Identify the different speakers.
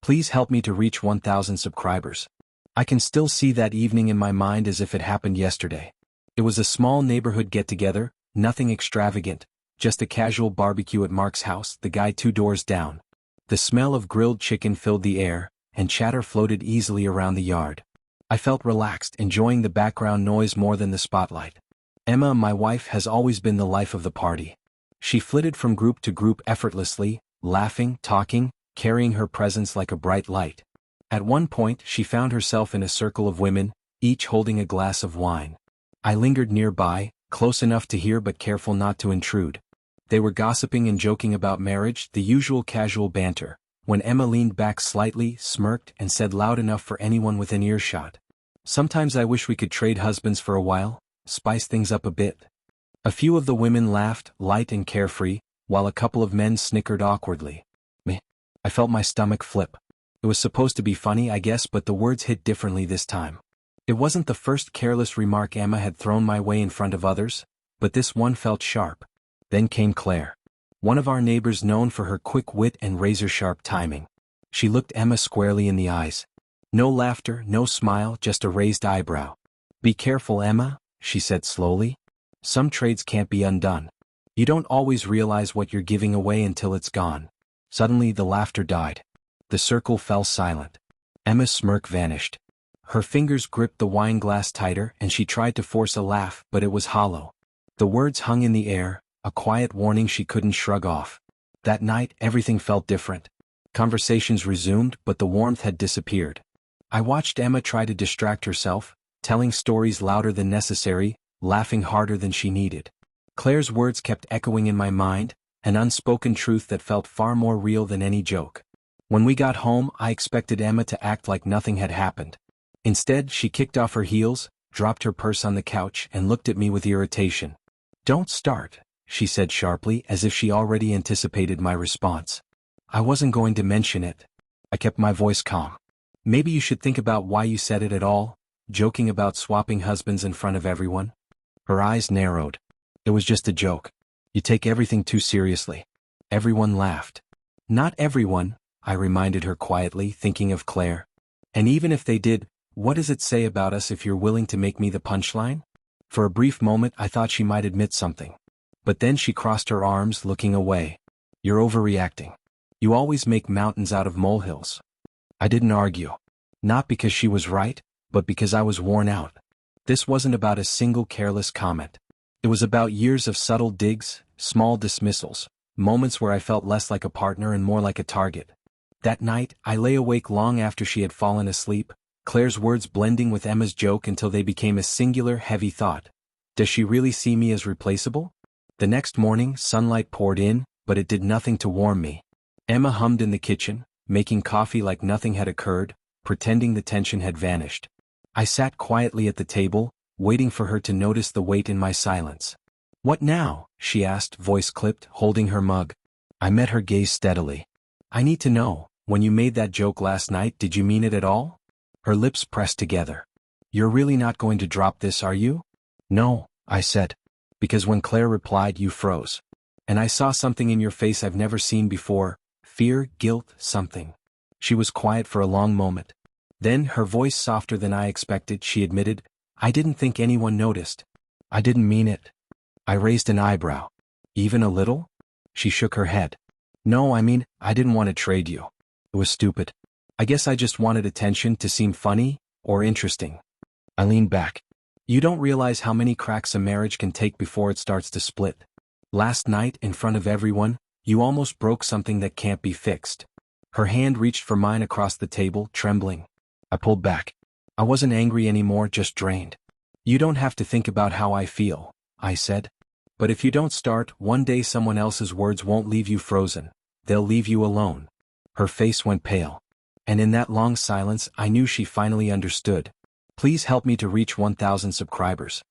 Speaker 1: Please help me to reach 1,000 subscribers. I can still see that evening in my mind as if it happened yesterday. It was a small neighborhood get-together, nothing extravagant, just a casual barbecue at Mark's house, the guy 2 doors down. The smell of grilled chicken filled the air, and chatter floated easily around the yard. I felt relaxed, enjoying the background noise more than the spotlight. Emma, my wife, has always been the life of the party. She flitted from group to group effortlessly, laughing, talking, carrying her presence like a bright light. At one point, she found herself in a circle of women, each holding a glass of wine. I lingered nearby, close enough to hear but careful not to intrude. They were gossiping and joking about marriage, the usual casual banter, when Emma leaned back slightly, smirked, and said loud enough for anyone within earshot, "Sometimes I wish we could trade husbands for a while, spice things up a bit." A few of the women laughed, light and carefree, while a couple of men snickered awkwardly. Meh. I felt my stomach flip. It was supposed to be funny, I guess, but the words hit differently this time. It wasn't the first careless remark Emma had thrown my way in front of others, but this one felt sharp. Then came Claire. One of our neighbors known for her quick wit and razor-sharp timing. She looked Emma squarely in the eyes. No laughter, no smile, just a raised eyebrow. "Be careful, Emma," she said slowly. "Some trades can't be undone. You don't always realize what you're giving away until it's gone." Suddenly the laughter died. The circle fell silent. Emma's smirk vanished. Her fingers gripped the wine glass tighter and she tried to force a laugh, but it was hollow. The words hung in the air, a quiet warning she couldn't shrug off. That night, everything felt different. Conversations resumed, but the warmth had disappeared. I watched Emma try to distract herself, telling stories louder than necessary, laughing harder than she needed. Claire's words kept echoing in my mind, an unspoken truth that felt far more real than any joke. When we got home, I expected Emma to act like nothing had happened. Instead, she kicked off her heels, dropped her purse on the couch, and looked at me with irritation. "Don't start," she said sharply, as if she already anticipated my response. I wasn't going to mention it. I kept my voice calm. "Maybe you should think about why you said it at all, joking about swapping husbands in front of everyone." Her eyes narrowed. "It was just a joke. You take everything too seriously." Everyone laughed. "Not everyone," I reminded her quietly, thinking of Claire. "And even if they did, what does it say about us if you're willing to make me the punchline?" For a brief moment I thought she might admit something. But then she crossed her arms, looking away. "You're overreacting. You always make mountains out of molehills." I didn't argue. Not because she was right, but because I was worn out. This wasn't about a single careless comment. It was about years of subtle digs, small dismissals, moments where I felt less like a partner and more like a target. That night, I lay awake long after she had fallen asleep, Claire's words blending with Emma's joke until they became a singular, heavy thought. Does she really see me as replaceable? The next morning, sunlight poured in, but it did nothing to warm me. Emma hummed in the kitchen, making coffee like nothing had occurred, pretending the tension had vanished. I sat quietly at the table, waiting for her to notice the weight in my silence. "What now?" she asked, voice clipped, holding her mug. I met her gaze steadily. "I need to know, when you made that joke last night, did you mean it at all?" Her lips pressed together. "You're really not going to drop this, are you?" "No," I said. Because when Claire replied, you froze. And I saw something in your face I've never seen before. Fear, guilt, something. She was quiet for a long moment. Then, her voice softer than I expected, she admitted, "I didn't think anyone noticed." "I didn't mean it." I raised an eyebrow. "Even a little?" She shook her head. "No, I mean, I didn't want to trade you. It was stupid. I guess I just wanted attention to seem funny, or interesting." I leaned back. "You don't realize how many cracks a marriage can take before it starts to split. Last night, in front of everyone, you almost broke something that can't be fixed." Her hand reached for mine across the table, trembling. I pulled back. I wasn't angry anymore, just drained. "You don't have to think about how I feel," I said. "But if you don't start, one day someone else's words won't leave you frozen. They'll leave you alone." Her face went pale. And in that long silence, I knew she finally understood. "Please help me to reach 1,000 subscribers."